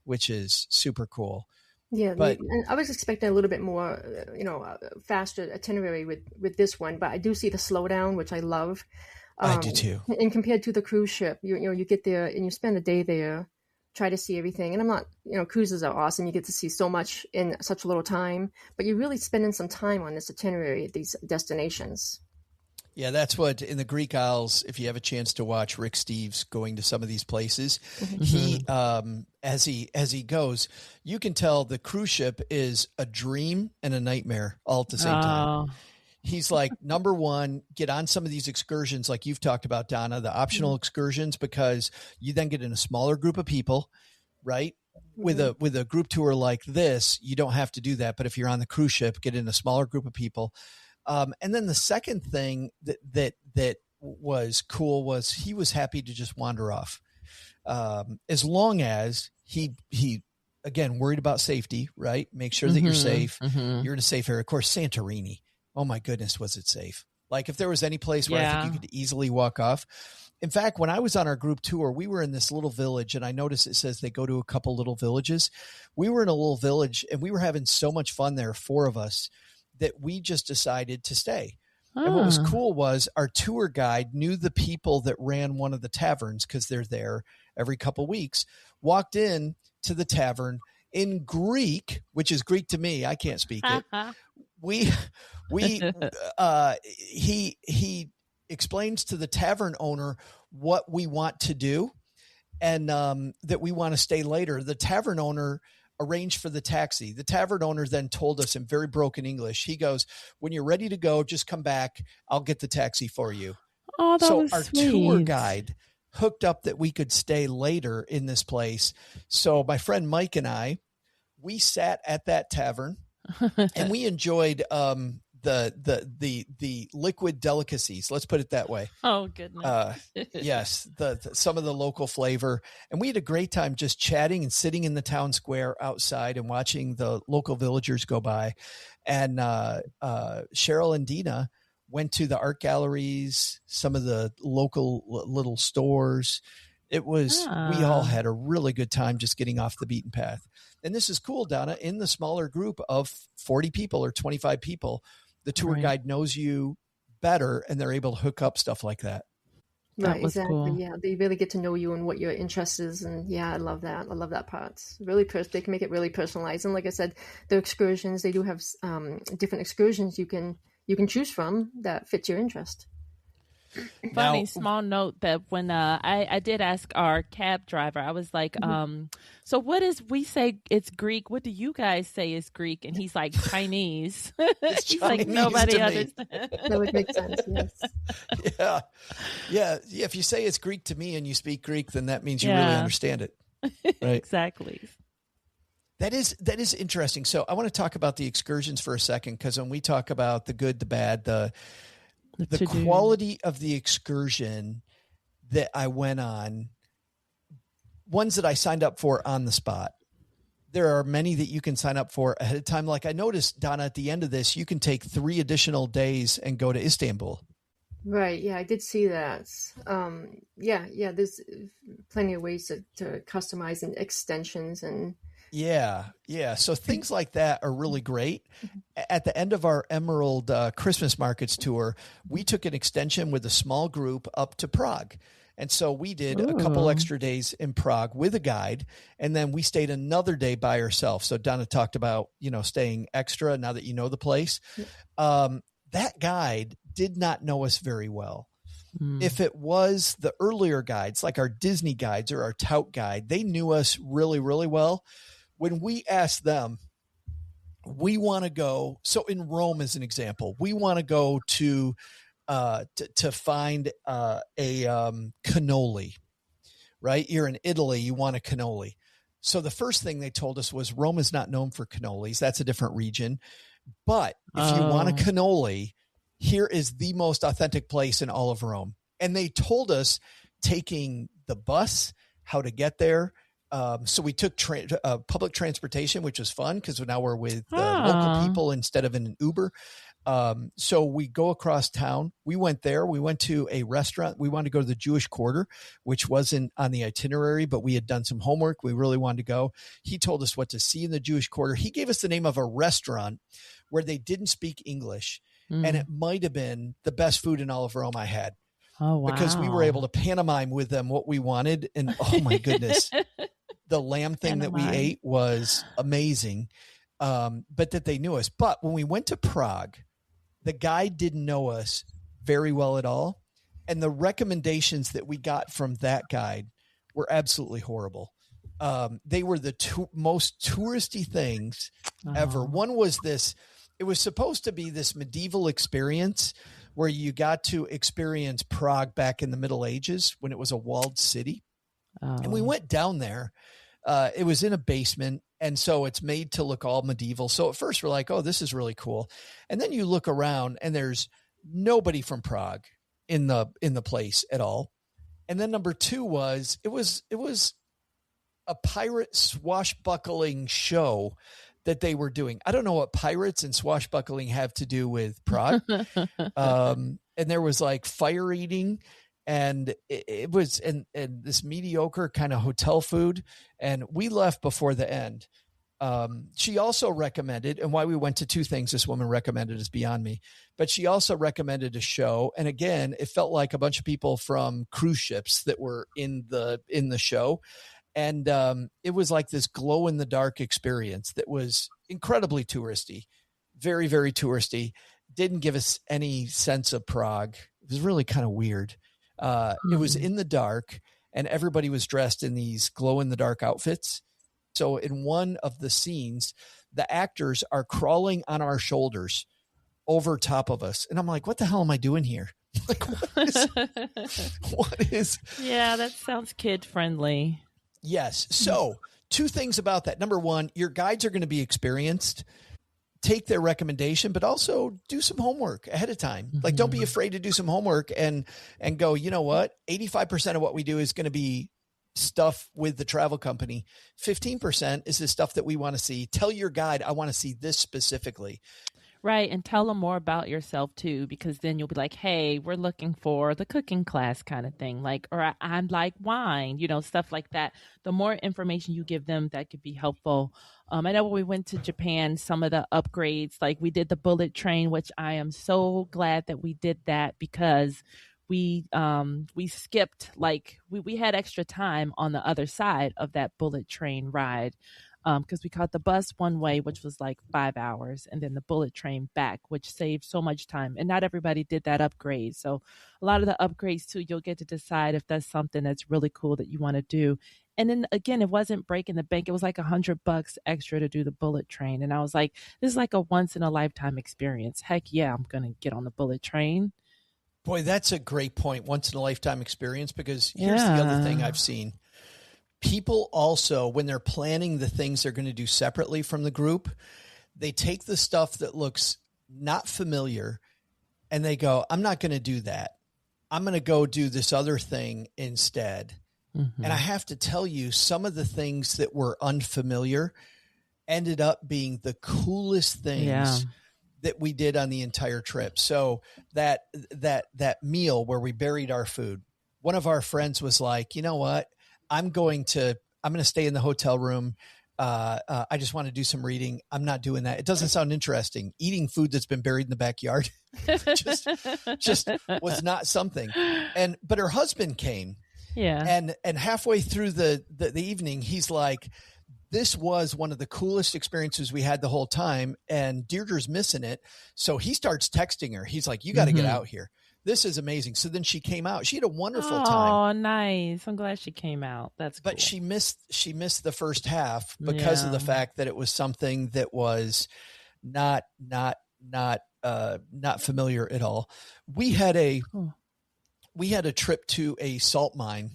which is super cool. Yeah, but and I was expecting a little bit more, faster itinerary with this one, but I do see the slowdown, which I love. I do too. And compared to the cruise ship, you get there and you spend a day there, try to see everything. And I'm not, cruises are awesome. You get to see so much in such a little time, but you're really spending some time on this itinerary at these destinations. Yeah, that's what in the Greek Isles, if you have a chance to watch Rick Steves going to some of these places, he as he goes, you can tell the cruise ship is a dream and a nightmare all at the same time. He's like, number one, get on some of these excursions like you've talked about, Donna, the optional excursions, because you then get in a smaller group of people, right? With a group tour like this, you don't have to do that. But if you're on the cruise ship, get in a smaller group of people. And then the second thing that was cool was he was happy to just wander off, as long as he again worried about safety, right? Make sure that you're safe. You're in a safe area. Of course, Santorini. Oh my goodness, was it safe? Like if there was any place where I think you could easily walk off. In fact, when I was on our group tour, we were in this little village, and I noticed it says they go to a couple little villages. We were in a little village, and we were having so much fun there, 4 of us, that we just decided to stay. And what was cool was our tour guide knew the people that ran one of the taverns because they're there every couple weeks, walked in to the tavern in Greek, which is Greek to me. I can't speak it. He explains to the tavern owner what we want to do and that we want to stay later. The tavern owner arranged for the taxi. The tavern owner then told us in very broken English, he goes, when you're ready to go, just come back. I'll get the taxi for you. Oh, that was our sweet. Tour guide hooked up that we could stay later in this place. So my friend Mike and I, we sat at that tavern and we enjoyed the liquid delicacies. Let's put it that way. Oh goodness. Yes. Some of the local flavor. And we had a great time just chatting and sitting in the town square outside and watching the local villagers go by. And Cheryl and Dina went to the art galleries, some of the local little stores. It was, we all had a really good time just getting off the beaten path. And this is cool, Donna, in the smaller group of 40 people or 25 people, the tour guide knows you better and they're able to hook up stuff like that. Right, exactly. Cool. Yeah, they really get to know you and what your interest is, and yeah, I love that. I love that part. It's really they can make it really personalized. And like I said, the excursions, they do have different excursions you can choose from that fit your interest. Funny Now, small note that when I did ask our cab driver, I was like, so what is, we say it's Greek, what do you guys say is Greek? And he's like, Chinese. it's He's Chinese like, nobody to me. understands. That would make sense. Yes. Yeah. If you say it's Greek to me and you speak Greek, then that means you really Yeah. understand it. Right. Exactly. That is interesting. So I want to talk about the excursions for a second, because when we talk about the good, the bad, the quality of the excursion that I went on, ones that I signed up for on the spot. There are many that you can sign up for ahead of time. Like I noticed, Donna, at the end of this, you can take 3 additional days and go to Istanbul. Right. Yeah, I did see that. Yeah. There's plenty of ways to customize and extensions and. Yeah. So things like that are really great. At the end of our Emerald Christmas Markets tour, we took an extension with a small group up to Prague. And so we did a couple extra days in Prague with a guide, and then we stayed another day by ourselves. So Donna talked about, staying extra now that you know the place. That guide did not know us very well. If it was the earlier guides, like our Disney guides or our Tout guide, they knew us really, really well. When we asked them, we want to go. So in Rome, as an example, we want to go to find a cannoli, right? You're in Italy, you want a cannoli. So the first thing they told us was Rome is not known for cannolis. That's a different region. But if you want a cannoli, here is the most authentic place in all of Rome. And they told us taking the bus, how to get there. So we took public transportation, which was fun because now we're with local people instead of in an Uber. So we go across town. We went there. We went to a restaurant. We wanted to go to the Jewish Quarter, which wasn't on the itinerary, but we had done some homework. We really wanted to go. He told us what to see in the Jewish Quarter. He gave us the name of a restaurant where they didn't speak English. And it might have been the best food in all of Rome I had. Oh, wow. Because we were able to pantomime with them what we wanted. And oh my goodness, the lamb thing that we ate was amazing. But that they knew us. But when we went to Prague, the guide didn't know us very well at all. And the recommendations that we got from that guide were absolutely horrible. They were the most touristy things ever. One was this, it was supposed to be this medieval experience where you got to experience Prague back in the Middle Ages when it was a walled city. And we went down there. It was in a basement. And so it's made to look all medieval. So at first we're like, oh, this is really cool. And then you look around and there's nobody from Prague in the place at all. And then number 2 was, it was a pirate swashbuckling show that they were doing. I don't know what pirates and swashbuckling have to do with Prague. And there was like fire eating, and it was and this mediocre kind of hotel food. And we left before the end. She also recommended, and why we went to 2 things this woman recommended is beyond me, but she also recommended a show. And again, it felt like a bunch of people from cruise ships that were in the show. And it was like this glow in the dark experience that was incredibly touristy, very, very touristy. Didn't give us any sense of Prague. It was really kind of weird. It was in the dark and everybody was dressed in these glow in the dark outfits. So in one of the scenes, the actors are crawling on our shoulders over top of us. And I'm like, what the hell am I doing here? Like, what is? Yeah, that sounds kid friendly. Yes. So 2 things about that. Number 1, your guides are going to be experienced. Take their recommendation, but also do some homework ahead of time. Like, don't be afraid to do some homework and go, you know what? 85% of what we do is going to be stuff with the travel company. 15% is the stuff that we want to see. Tell your guide, I want to see this specifically. Right. And tell them more about yourself too, because then you'll be like, hey, we're looking for the cooking class kind of thing. Like, or I'm like wine, stuff like that. The more information you give them, that could be helpful. I know when we went to Japan, some of the upgrades, like we did the bullet train, which I am so glad that we did that because we skipped, like we had extra time on the other side of that bullet train ride. because we caught the bus one way, which was like 5 hours, and then the bullet train back, which saved so much time. And not everybody did that upgrade. So a lot of the upgrades too, you'll get to decide if that's something that's really cool that you want to do. And then again, it wasn't breaking the bank. It was like $100 extra to do the bullet train. And I was like, this is like a once in a lifetime experience. Heck yeah, I'm going to get on the bullet train. Boy, that's a great point. Once in a lifetime experience, because here's the other thing I've seen. People also, when they're planning the things they're going to do separately from the group, they take the stuff that looks not familiar and they go, I'm not going to do that. I'm going to go do this other thing instead. Mm-hmm. And I have to tell you, some of the things that were unfamiliar ended up being the coolest things that we did on the entire trip. So that meal where we buried our food, one of our friends was like, you know what? I'm going to stay in the hotel room. I just want to do some reading. I'm not doing that. It doesn't sound interesting. Eating food that's been buried in the backyard just was not something. But her husband came. Yeah. And halfway through the evening, he's like, this was one of the coolest experiences we had the whole time. And Deirdre's missing it. So he starts texting her. He's like, you got to get out here. This is amazing. So then she came out. She had a wonderful time. Oh, nice. I'm glad she came out. That's cool. But she missed the first half because of the fact that it was something that was not familiar at all. We had a trip to a salt mine,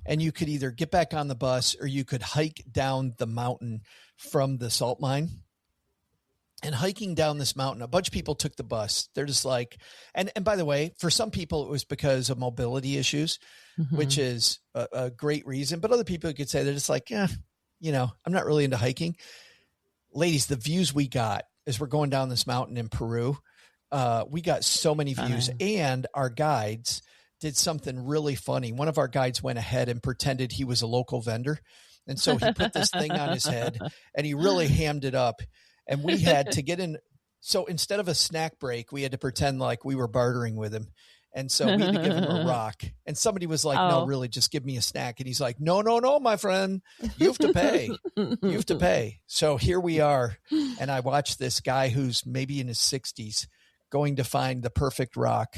and you could either get back on the bus or you could hike down the mountain from the salt mine. And hiking down this mountain, a bunch of people took the bus. They're just like, and by the way, for some people it was because of mobility issues, which is a great reason. But other people could say they're just like, I'm not really into hiking. Ladies, the views we got as we're going down this mountain in Peru, we got so many views. And our guides did something really funny. One of our guides went ahead and pretended he was a local vendor. And so he put this thing on his head and he really hammed it up. And we had to get in. So instead of a snack break, we had to pretend like we were bartering with him. And so we had to give him a rock. And somebody was like, no, really, just give me a snack. And he's like, no, my friend, you have to pay. You have to pay. So here we are. And I watched this guy who's maybe in his 60s going to find the perfect rock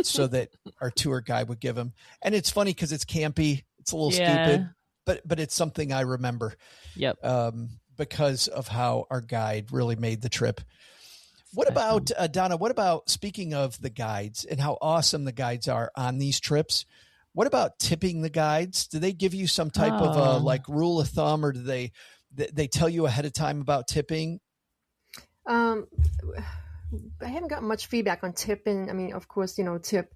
so that our tour guide would give him. And it's funny because it's campy. It's a little stupid, but it's something I remember. Yep. Because of how our guide really made the trip. What about, Donna, what about, speaking of the guides and how awesome the guides are on these trips, what about tipping the guides? Do they give you some type of like rule of thumb, or do they tell you ahead of time about tipping? I haven't gotten much feedback on tipping. I mean, of course, tip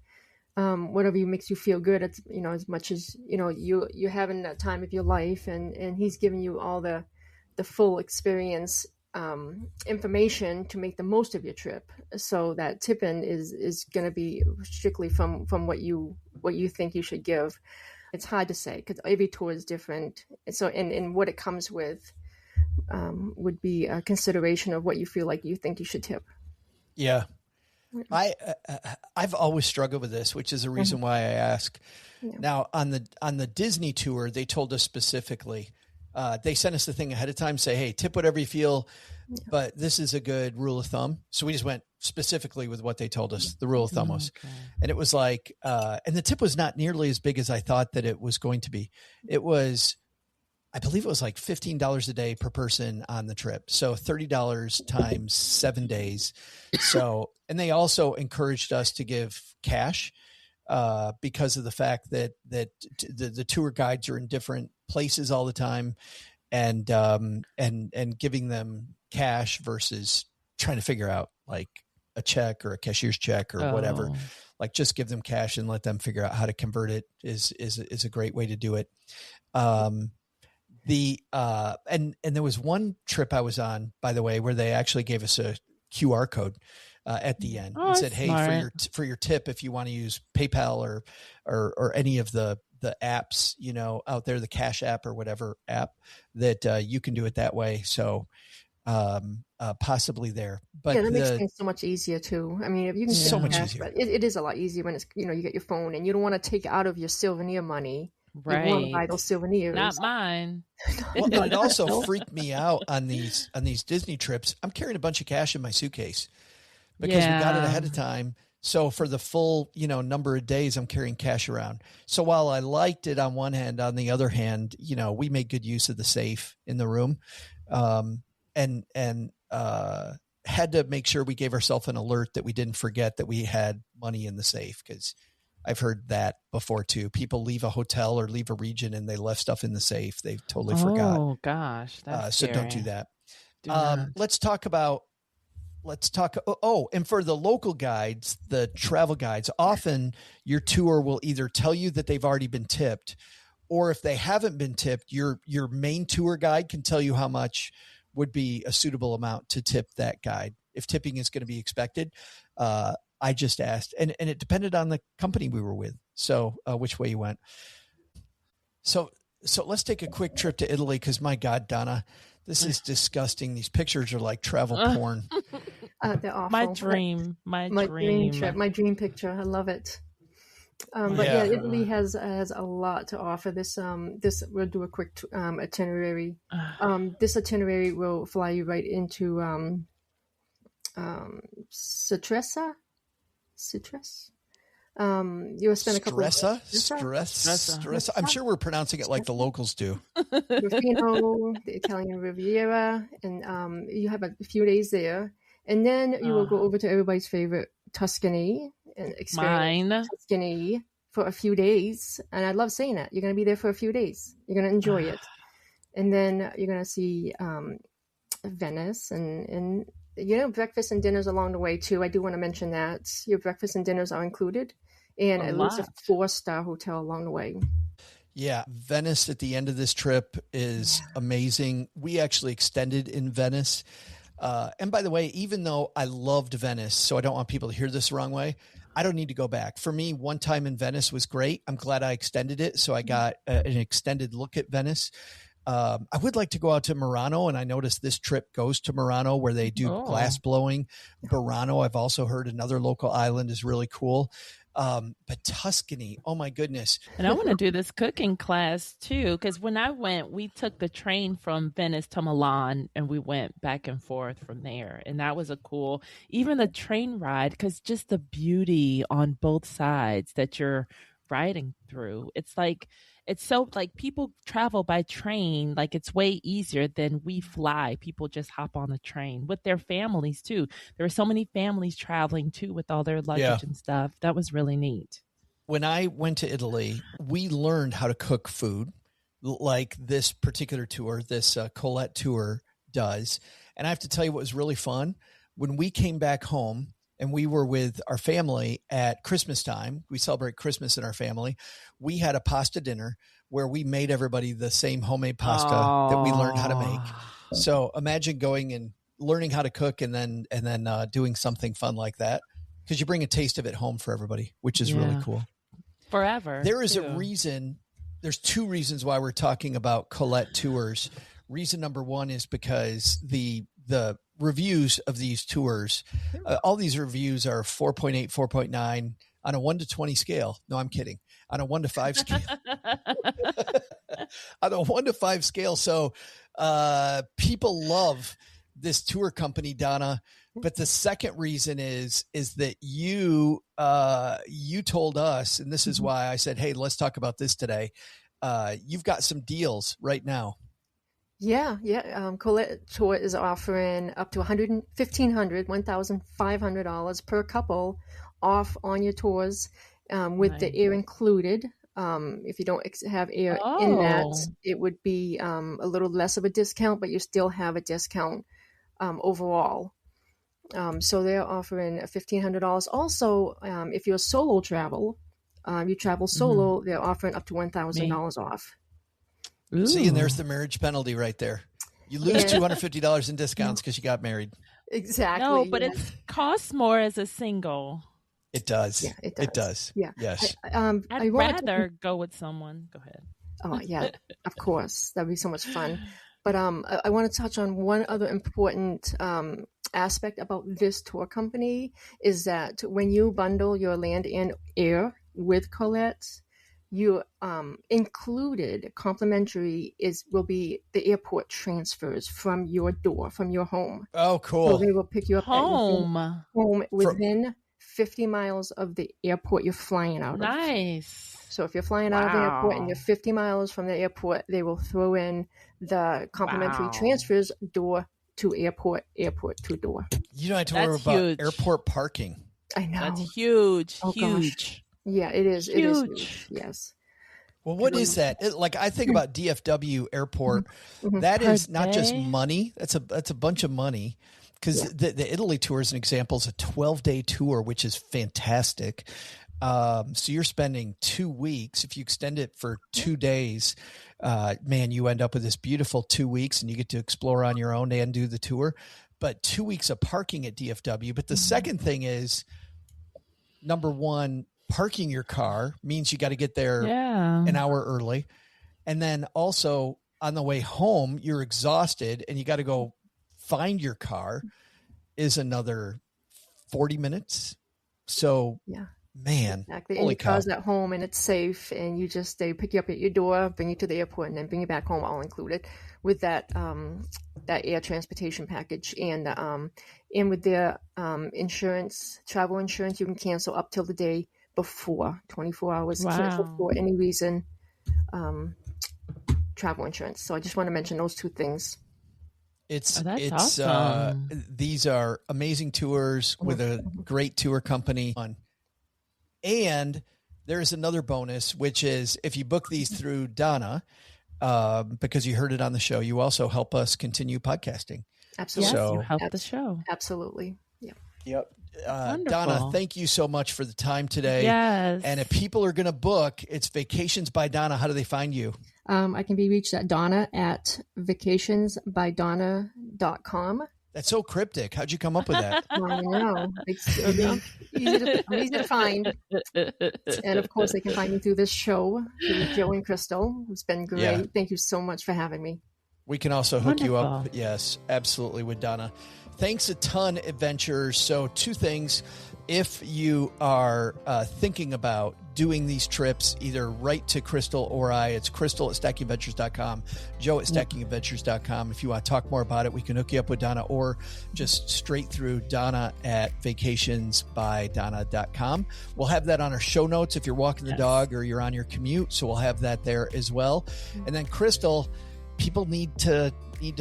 whatever makes you feel good. It's, as much as, you're having that time of your life, and he's giving you all the full experience information to make the most of your trip. So that tipping is going to be strictly from what you think you should give. It's hard to say because every tour is different. So and what it comes with would be a consideration of what you feel like you think you should tip. Yeah. I've always struggled with this, which is a reason why I ask. Yeah. Now on the Disney tour, they told us specifically, they sent us the thing ahead of time, say, hey, tip whatever you feel, but this is a good rule of thumb. So we just went specifically with what they told us the rule of thumb was. Okay. And it was like, and the tip was not nearly as big as I thought that it was going to be. It was, I believe it was like $15 a day per person on the trip. So $30 times 7 days. So, and they also encouraged us to give cash because of the fact that the tour guides are in different places all the time, and giving them cash versus trying to figure out like a check or a cashier's check or whatever. Like just give them cash and let them figure out how to convert it is a great way to do it. And there was one trip I was on, by the way, where they actually gave us a QR code at the end and said, hey, for your tip, if you want to use PayPal or any of the apps, out there, the Cash App or whatever app, that you can do it that way. So possibly there, but that makes things so much easier too. I mean, if you can so much easier, but it is a lot easier when it's, you get your phone and you don't want to take out of your souvenir money You want to buy Right. those souvenirs. Not mine. Well, and it also freaked me out on these Disney trips. I'm carrying a bunch of cash in my suitcase because we got it ahead of time. So for the full, number of days, I'm carrying cash around. So while I liked it on one hand, on the other hand, we made good use of the safe in the room, and had to make sure we gave ourselves an alert that we didn't forget that we had money in the safe, because I've heard that before too. People leave a hotel or leave a region and they left stuff in the safe. They totally forgot. Oh gosh. That's so scary. don't do that. Do not. Let's talk. Oh, and for the local guides, the travel guides, often your tour will either tell you that they've already been tipped, or if they haven't been tipped, your main tour guide can tell you how much would be a suitable amount to tip that guide if tipping is going to be expected. I just asked, and it depended on the company we were with. So which way you went. So let's take a quick trip to Italy, because my God, Donna, this is disgusting. These pictures are like travel porn. They're awful. My dream trip, my dream picture. I love it. But Italy has a lot to offer. This we'll do a quick itinerary. This itinerary will fly you right into Citrus. You'll spend a couple of Stressa. I'm sure we're pronouncing it like the locals do. Rufino, the Italian Riviera, and you have a few days there, and then you will go over to everybody's favorite Tuscany and experience Tuscany for a few days. And I love saying that. You're going to be there for a few days. You're going to enjoy it, and then you're going to see Venice and breakfast and dinners along the way too. I do want to mention that your breakfast and dinners are included, and at least a 4-star hotel along the way. Yeah, Venice at the end of this trip is amazing. We actually extended in Venice. And by the way, even though I loved Venice, so I don't want people to hear this the wrong way, I don't need to go back. For me, one time in Venice was great. I'm glad I extended it, so I got an extended look at Venice. I would like to go out to Murano, and I noticed this trip goes to Murano, where they do glass blowing. Burano, I've also heard another local island, is really cool. But Tuscany, oh my goodness. And I want to do this cooking class too, because when I went, we took the train from Venice to Milan, and we went back and forth from there. And that was even the train ride, because just the beauty on both sides that you're riding through. It's so people travel by train, like it's way easier than we fly. People just hop on the train with their families too. There were so many families traveling too with all their luggage and stuff. That was really neat. When I went to Italy, we learned how to cook food like this particular tour, this Colette tour does. And I have to tell you what was really fun. When we came back home, and we were with our family at Christmas time, we celebrate Christmas in our family. We had a pasta dinner where we made everybody the same homemade pasta that we learned how to make. So imagine going and learning how to cook and then doing something fun like that, because you bring a taste of it home for everybody, which is really cool. Forever. There is a reason. There's 2 reasons why we're talking about Colette tours. Reason number 1 is because the reviews of these tours, all these reviews are 4.8, 4.9 on a 1 to 20 scale. No, I'm kidding. On a 1 to 5 scale. On a 1 to 5 scale. So people love this tour company, Donna. But the second reason is that you told us, and this is why I said, hey, let's talk about this today. You've got some deals right now. Yeah. Colette Tour is offering up to $1,500 per couple off on your tours, with the air included. If you don't have air in that, it would be a little less of a discount, but you still have a discount overall. So they're offering $1,500. Also, if you're solo you travel solo, they're offering up to $1,000 off. Ooh. See, and there's the marriage penalty right there. You lose $250 in discounts because you got married. Exactly. No, but it costs more as a single. It does. Yeah, it does. Yeah. Yes. I'd rather go with someone. Go ahead. Oh, yeah, of course. That'd be so much fun. But I want to touch on one other important aspect about this tour company is that when you bundle your land and air with Colette, you included complimentary will be the airport transfers from your door, from your home. Oh, cool. So they will pick you up home within 50 miles of the airport you're flying out of. Nice. So if you're flying out of the airport and you're 50 miles from the airport, they will throw in the complimentary transfers door to airport, airport to door. You don't have to worry about airport parking. I know. That's huge. Oh, huge. Gosh. Yeah, it is. It is huge. Yes. Well, what is that? Like I think about DFW airport, that is not just money. That's a bunch of money. Because the Italy tour, as an example, is a 12-day tour, which is fantastic. So you're spending 2 weeks. If you extend it for 2 days, man, you end up with this beautiful 2 weeks, and you get to explore on your own and do the tour. But 2 weeks of parking at DFW. But the second thing is, number one, parking your car means you got to get there an hour early. And then also on the way home, you're exhausted and you got to go find your car is another 40 minutes. So, man, exactly. And your car's at home and it's safe, and they pick you up at your door, bring you to the airport, and then bring you back home, all included with that air transportation package. And with their insurance, travel insurance, you can cancel up till the day before, 24 hours, cancel for any reason, travel insurance. So I just want to mention those two things. It's awesome. These are amazing tours with a great tour company. And there's another bonus, which is if you book these through Donna, because you heard it on the show, you also help us continue podcasting. Absolutely. Yes, So, you help the show. Absolutely. Yep. Donna, thank you so much for the time today. Yes. And if people are going to book, it's Vacations by Donna. How do they find you? I can be reached at Donna at vacationsbydonna.com. That's so cryptic. How'd you come up with that? I know. It's easy to find. And of course, they can find me through this show, through Joe and Crystal. It's been great. Yeah. Thank you so much for having me. We can also hook you up. Yes, absolutely, with Donna. Thanks a ton, adventurers. So 2 things. If you are thinking about doing these trips, either write to Crystal or I. It's Crystal at stackingventures.com, Joe at stackingventures.com. If you want to talk more about it, we can hook you up with Donna, or just straight through Donna at vacationsbydonna.com. We'll have that on our show notes if you're walking the dog or you're on your commute. So we'll have that there as well. And then Crystal, people need to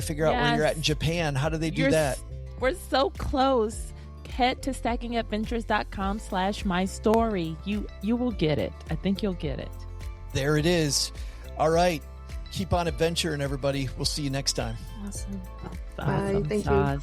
figure out where you're at in Japan. How do they do that? We're so close. Head to stackingadventures.com/mystory. You will get it. I think you'll get it. There it is. All right. Keep on adventuring, everybody. We'll see you next time. Awesome. Bye. Thank you.